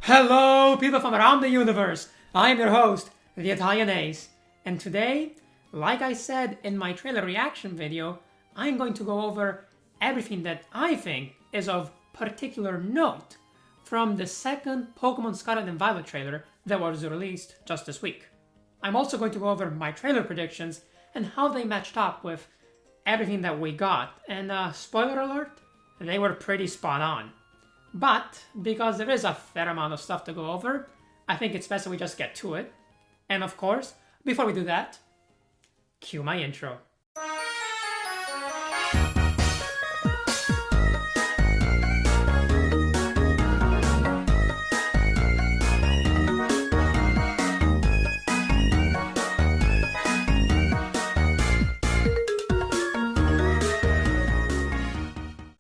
Hello, people from around the universe. I am your host, the Italian Ace, and today, like I said in my trailer reaction video, I'm going to go over everything that I think is of particular note from the second Pokemon Scarlet and Violet trailer that was released just this week. I'm also going to go over my trailer predictions and how they matched up with everything that we got, and spoiler alert, they were pretty spot on. But, because there is a fair amount of stuff to go over, I think it's best that we just get to it. And of course, before we do that, cue my intro.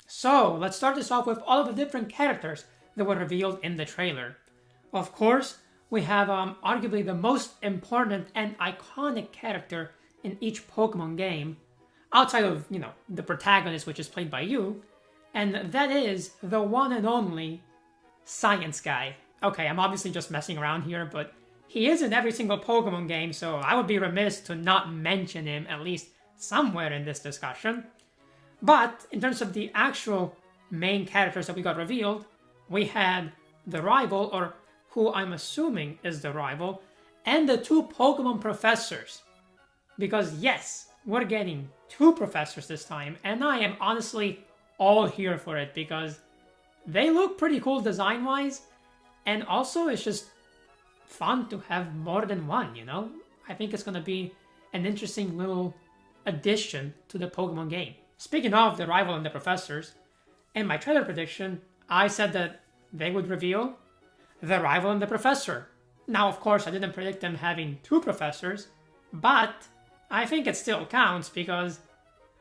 So, let's start this off with all of the different characters that were revealed in the trailer. Of course, we have arguably the most important and iconic character in each Pokemon game, outside of, the protagonist, which is played by you, and that is the one and only Science Guy. Okay, I'm obviously just messing around here, but he is in every single Pokemon game, so I would be remiss to not mention him at least somewhere in this discussion. But in terms of the actual main characters that we got revealed, we had the rival, or who I'm assuming is the rival, and the two Pokemon professors. Because yes, we're getting two professors this time, and I am honestly all here for it because they look pretty cool design-wise, and also it's just fun to have more than one, I think it's going to be an interesting little addition to the Pokemon game. Speaking of the rival and the professors, in my trailer prediction, I said that they would reveal the rival and the professor. Now, of course, I didn't predict them having two professors, but I think it still counts because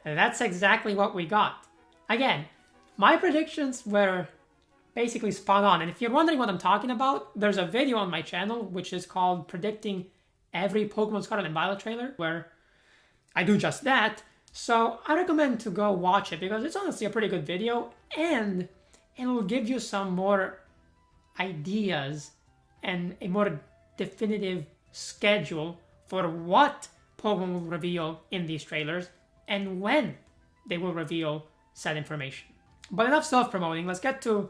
that's exactly what we got. Again, my predictions were basically spot on, and if you're wondering what I'm talking about, there's a video on my channel which is called Predicting Every Pokemon Scarlet and Violet trailer, where I do just that. So I recommend to go watch it because it's honestly a pretty good video and it will give you some more ideas and a more definitive schedule for what Pokemon will reveal in these trailers and when they will reveal said information. But enough self-promoting, let's get to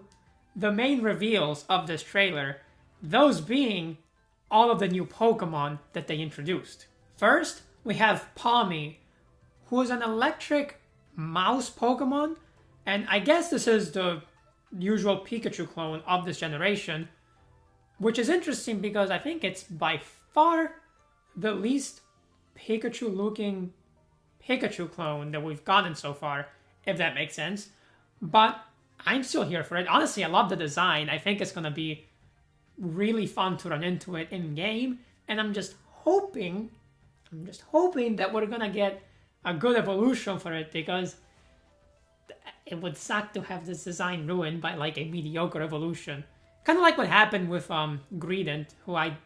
the main reveals of this trailer, those being all of the new Pokemon that they introduced. First, we have Palmy, who is an electric mouse Pokemon, and I guess this is the usual Pikachu clone of this generation, which is interesting because I think it's by far the least Pikachu-looking Pikachu clone that we've gotten so far, if that makes sense. But I'm still here for it. Honestly, I love the design. I think it's going to be really fun to run into it in-game, and I'm just hoping that we're going to get a good evolution for it because it would suck to have this design ruined by like a mediocre evolution. Kind of like what happened with Greedent, who I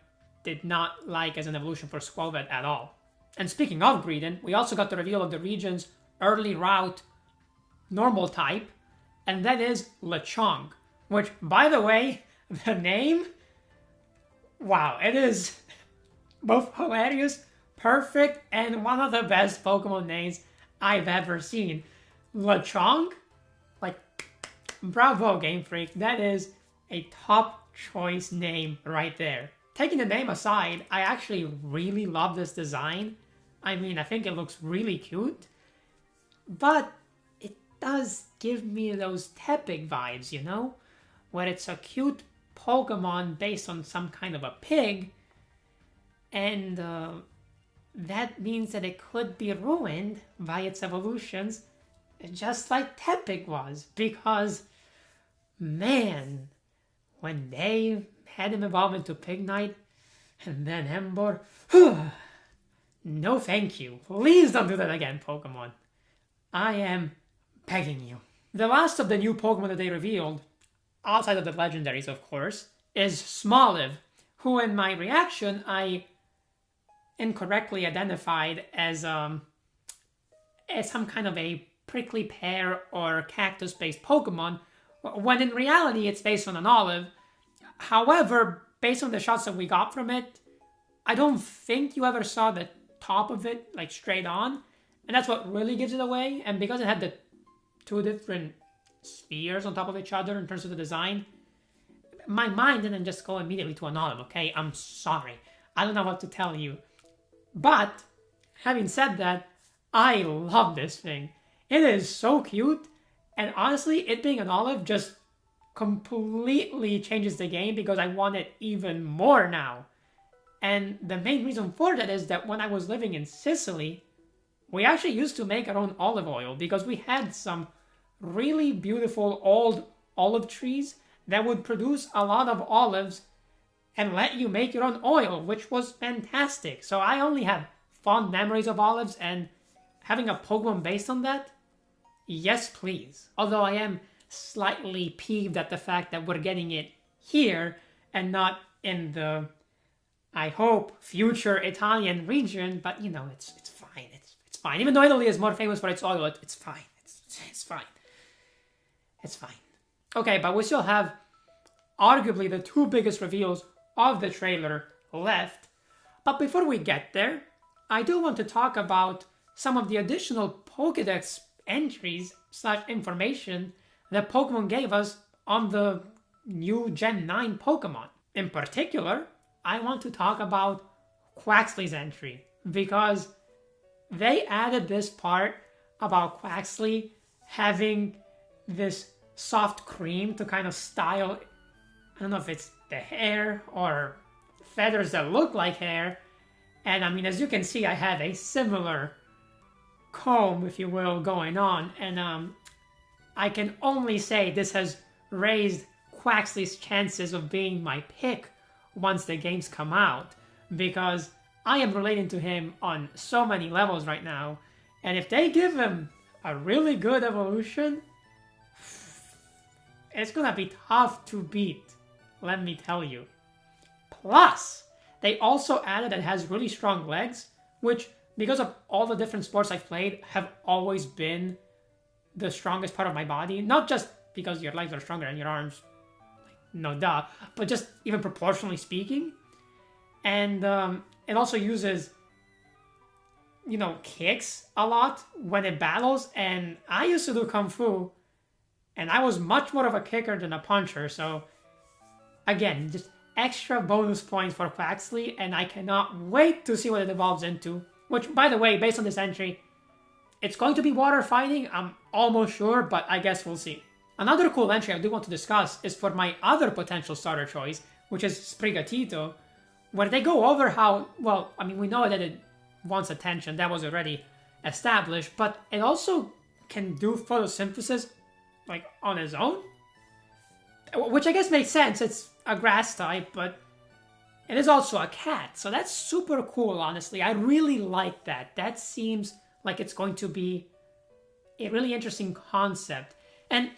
did not like as an evolution for Squelvet at all. And speaking of Greedent, we also got the reveal of the region's early route normal type, and that is Lechonk, which, by the way, the name, wow, it is both hilarious, perfect, and one of the best Pokemon names I've ever seen. Lechonk? Like, bravo, Game Freak. That is a top choice name right there. Taking the name aside, I actually really love this design. I mean, I think it looks really cute. But it does give me those Tepig vibes, Where it's a cute Pokemon based on some kind of a pig, and that means that it could be ruined by its evolutions, just like Tepig was, because, man, when they had him evolve into Pignite, and then Ember, no thank you. Please don't do that again, Pokemon. I am begging you. The last of the new Pokemon that they revealed, outside of the Legendaries, of course, is Smoliv, who in my reaction, I incorrectly identified as some kind of a prickly pear or cactus-based Pokemon, when in reality it's based on an olive. However, based on the shots that we got from it, I don't think you ever saw the top of it like straight on. And that's what really gives it away. And because it had the two different spheres on top of each other in terms of the design, my mind didn't just go immediately to an olive, okay? I'm sorry. I don't know what to tell you. But, having said that, I love this thing. It is so cute. And honestly, it being an olive just completely changes the game because I want it even more now. And the main reason for that is that when I was living in Sicily, we actually used to make our own olive oil because we had some really beautiful old olive trees that would produce a lot of olives and let you make your own oil, which was fantastic. So I only have fond memories of olives, and having a Pokemon based on that, yes please. Although I am slightly peeved at the fact that we're getting it here and not in the, I hope, future Italian region, but you know, it's fine. It's fine. Even though Italy is more famous for its oil, it's fine. It's fine. It's fine. Okay, but we still have arguably the two biggest reveals of the trailer left. But before we get there, I do want to talk about some of the additional Pokedex entries / information that Pokemon gave us on the new Gen 9 Pokemon. In particular, I want to talk about Quaxly's entry because they added this part about Quaxly having this soft cream to kind of style, I don't know if it's the hair or feathers that look like hair. And I mean, as you can see, I have a similar comb, if you will, going on. And I can only say this has raised Quaxly's chances of being my pick once the games come out, because I am relating to him on so many levels right now. And if they give him a really good evolution, it's gonna be tough to beat, let me tell you. Plus, they also added that it has really strong legs, which, because of all the different sports I've played, have always been the strongest part of my body. Not just because your legs are stronger than your arms, like, no duh, but just even proportionally speaking. And it also uses, you know, kicks a lot when it battles. And I used to do Kung Fu, and I was much more of a kicker than a puncher. So, again, just extra bonus points for Quaxly, and I cannot wait to see what it evolves into. Which, by the way, based on this entry, it's going to be water fighting, I'm almost sure, but I guess we'll see. Another cool entry I do want to discuss is for my other potential starter choice, which is Sprigatito, where they go over how, well, I mean, we know that it wants attention, that was already established, but it also can do photosynthesis, like, on its own? Which I guess makes sense, it's a grass type, but it is also a cat, so that's super cool, honestly. I really like that. That seems like it's going to be a really interesting concept. And,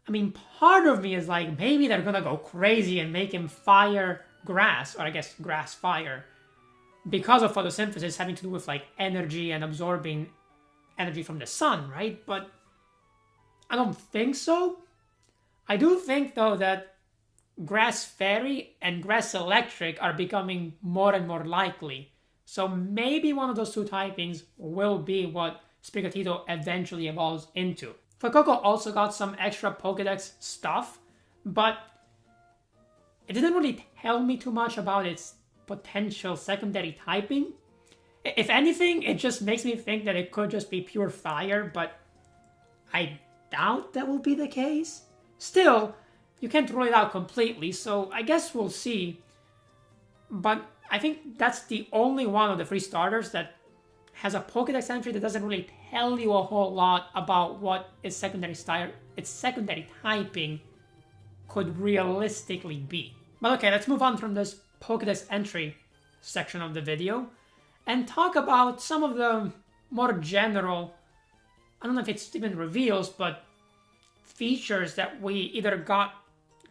I mean, part of me is like, maybe they're gonna go crazy and make him fire grass, or I guess grass fire, because of photosynthesis having to do with, like, energy and absorbing energy from the sun, right? But I don't think so. I do think, though, that Grass Fairy and Grass Electric are becoming more and more likely. So maybe one of those two typings will be what Sprigatito eventually evolves into. Fuecoco also got some extra Pokedex stuff, but it didn't really tell me too much about its potential secondary typing. If anything, it just makes me think that it could just be pure fire, but I doubt that will be the case. Still, you can't rule it out completely, so I guess we'll see. But I think that's the only one of the free starters that has a Pokedex entry that doesn't really tell you a whole lot about what its secondary typing could realistically be. But okay, let's move on from this Pokedex entry section of the video and talk about some of the more general, I don't know if it's even reveals, but features that we either got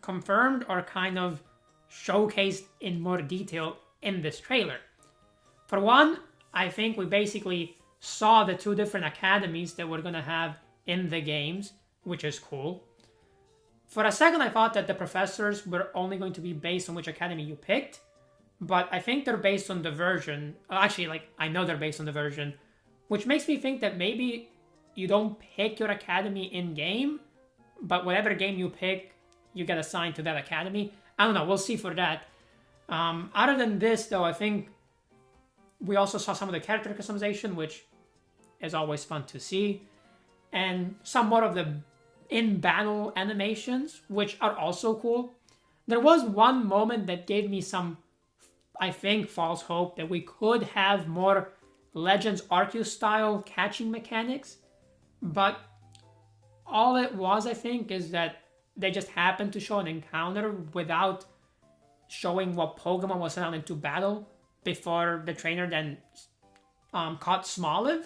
confirmed or kind of showcased in more detail in this trailer. For one, I think we basically saw the two different academies that we're gonna have in the games, which is cool. For a second, I thought that the professors were only going to be based on which academy you picked, but I think they're based on the version. Actually, like, I know they're based on the version, which makes me think that maybe you don't pick your academy in-game, but whatever game you pick, you get assigned to that academy. I don't know, we'll see for that. Other than this, though, I think we also saw some of the character customization, which is always fun to see, and some more of the in-battle animations, which are also cool. There was one moment that gave me some, I think, false hope that we could have more Legends Arceus style catching mechanics, but all it was, I think, is that they just happened to show an encounter without showing what Pokemon was sent out into battle before the trainer then caught Smoliv.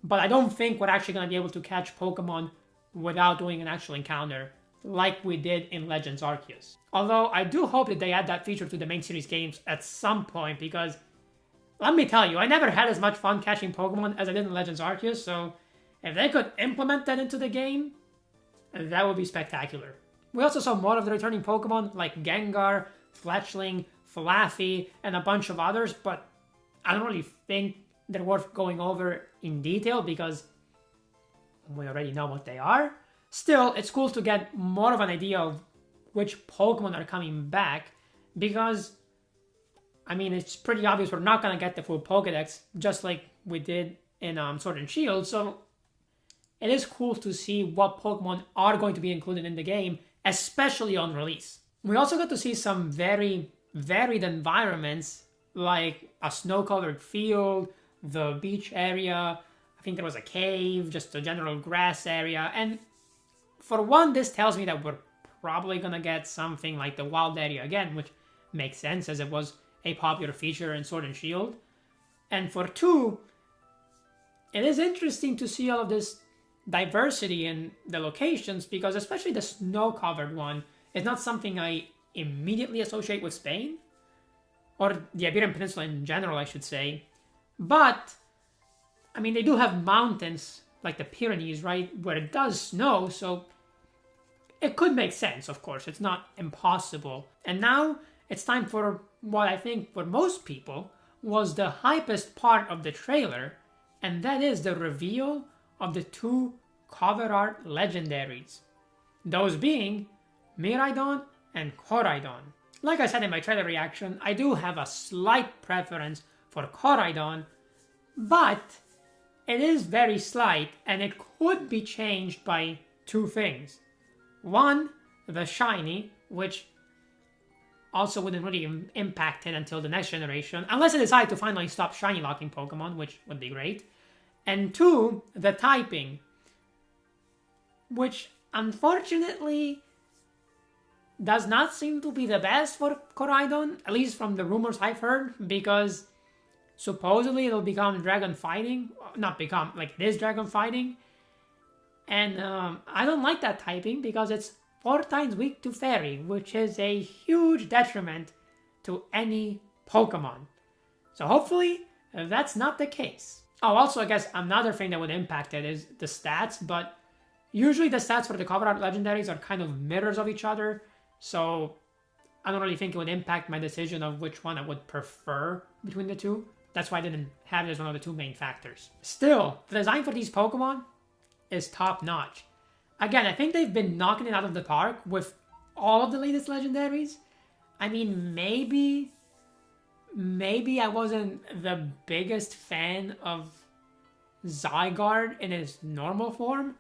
But I don't think we're actually going to be able to catch Pokemon without doing an actual encounter like we did in Legends Arceus. Although I do hope that they add that feature to the main series games at some point, because let me tell you, I never had as much fun catching Pokemon as I did in Legends Arceus, so if they could implement that into the game, that would be spectacular. We also saw more of the returning Pokemon like Gengar, Fletchling, Flaffy, and a bunch of others, but I don't really think they're worth going over in detail because we already know what they are. Still, it's cool to get more of an idea of which Pokemon are coming back because, I mean, it's pretty obvious we're not going to get the full Pokedex just like we did in Sword and Shield, so it is cool to see what Pokemon are going to be included in the game, especially on release. We also got to see some very varied environments like a snow-covered field, the beach area, I think there was a cave, just a general grass area, and for one, this tells me that we're probably gonna get something like the wild area again, which makes sense as it was a popular feature in Sword and Shield. And for two, it is interesting to see all of this diversity in the locations because especially the snow-covered one is not something I immediately associate with Spain, or the Iberian Peninsula in general, I should say. But, I mean, they do have mountains, like the Pyrenees, right, where it does snow, so it could make sense, of course. It's not impossible. And now, it's time for what I think, for most people, was the hypest part of the trailer, and that is the reveal of the two cover art legendaries. Those being Miraidon and Koraidon. Like I said in my trailer reaction, I do have a slight preference for Koraidon, but it is very slight and it could be changed by two things. One, the shiny, which also wouldn't really impact it until the next generation, unless they decide to finally stop shiny locking Pokemon, which would be great. And two, the typing, which unfortunately does not seem to be the best for Koraidon, at least from the rumors I've heard, because supposedly it'll become dragon fighting. Not become, like it is dragon fighting. And I don't like that typing because it's 4 times weak to fairy, which is a huge detriment to any Pokemon. So hopefully that's not the case. Oh, also I guess another thing that would impact it is the stats, but usually the stats for the cover art legendaries are kind of mirrors of each other, so I don't really think it would impact my decision of which one I would prefer between the two. That's why I didn't have it as one of the two main factors. Still, the design for these Pokemon is top notch. Again, I think they've been knocking it out of the park with all of the latest legendaries. I mean, maybe I wasn't the biggest fan of Zygarde in his normal form,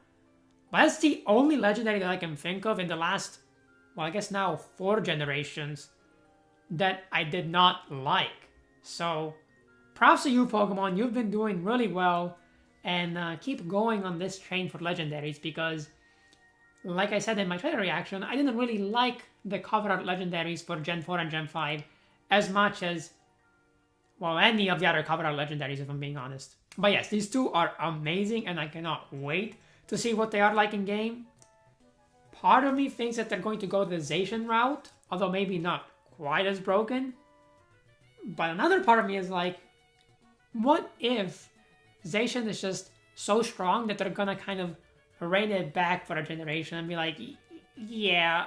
but that's the only legendary that I can think of in the last, well, I guess now 4 generations that I did not like. So, props to you, Pokemon. You've been doing really well, and keep going on this train for legendaries because, like I said in my trailer reaction, I didn't really like the cover art legendaries for Gen 4 and Gen 5 as much as, well, any of the other cover art legendaries, if I'm being honest. But yes, these two are amazing, and I cannot wait to see what they are like in game. Part of me thinks that they're going to go the Zacian route, although maybe not quite as broken. But another part of me is like, what if Zacian is just so strong that they're gonna kind of rein it back for a generation and be like, Yeah,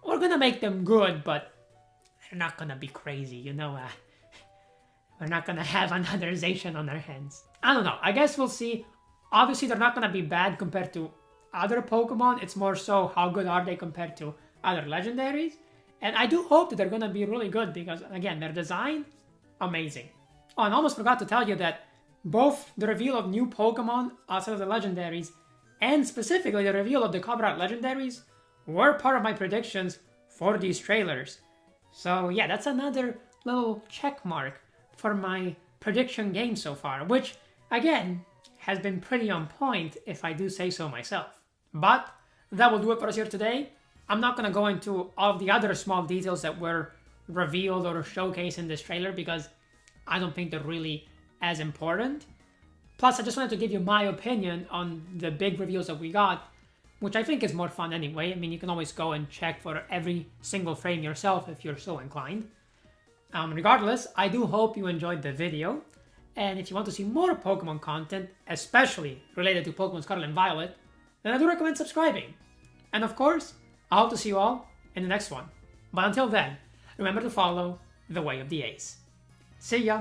we're gonna make them good, but they're not gonna be crazy, you know? We're not gonna have another Zacian on our hands. I don't know. I guess we'll see. Obviously, they're not gonna be bad compared to other Pokemon. It's more so how good are they compared to other legendaries. And I do hope that they're gonna be really good because, again, their design, amazing. Oh, and I almost forgot to tell you that both the reveal of new Pokemon outside of the legendaries and specifically the reveal of the Cover Art legendaries were part of my predictions for these trailers. So yeah, that's another little check mark for my prediction game so far, which, again, has been pretty on point if I do say so myself. But that will do it for us here today. I'm not going to go into all of the other small details that were revealed or showcased in this trailer because I don't think they're really as important. Plus, I just wanted to give you my opinion on the big reveals that we got, which I think is more fun anyway. I mean, you can always go and check for every single frame yourself if you're so inclined. Regardless, I do hope you enjoyed the video, and if you want to see more Pokemon content, especially related to Pokemon Scarlet and Violet, then I do recommend subscribing. And of course, I hope to see you all in the next one. But until then, remember to follow the way of the Ace. See ya!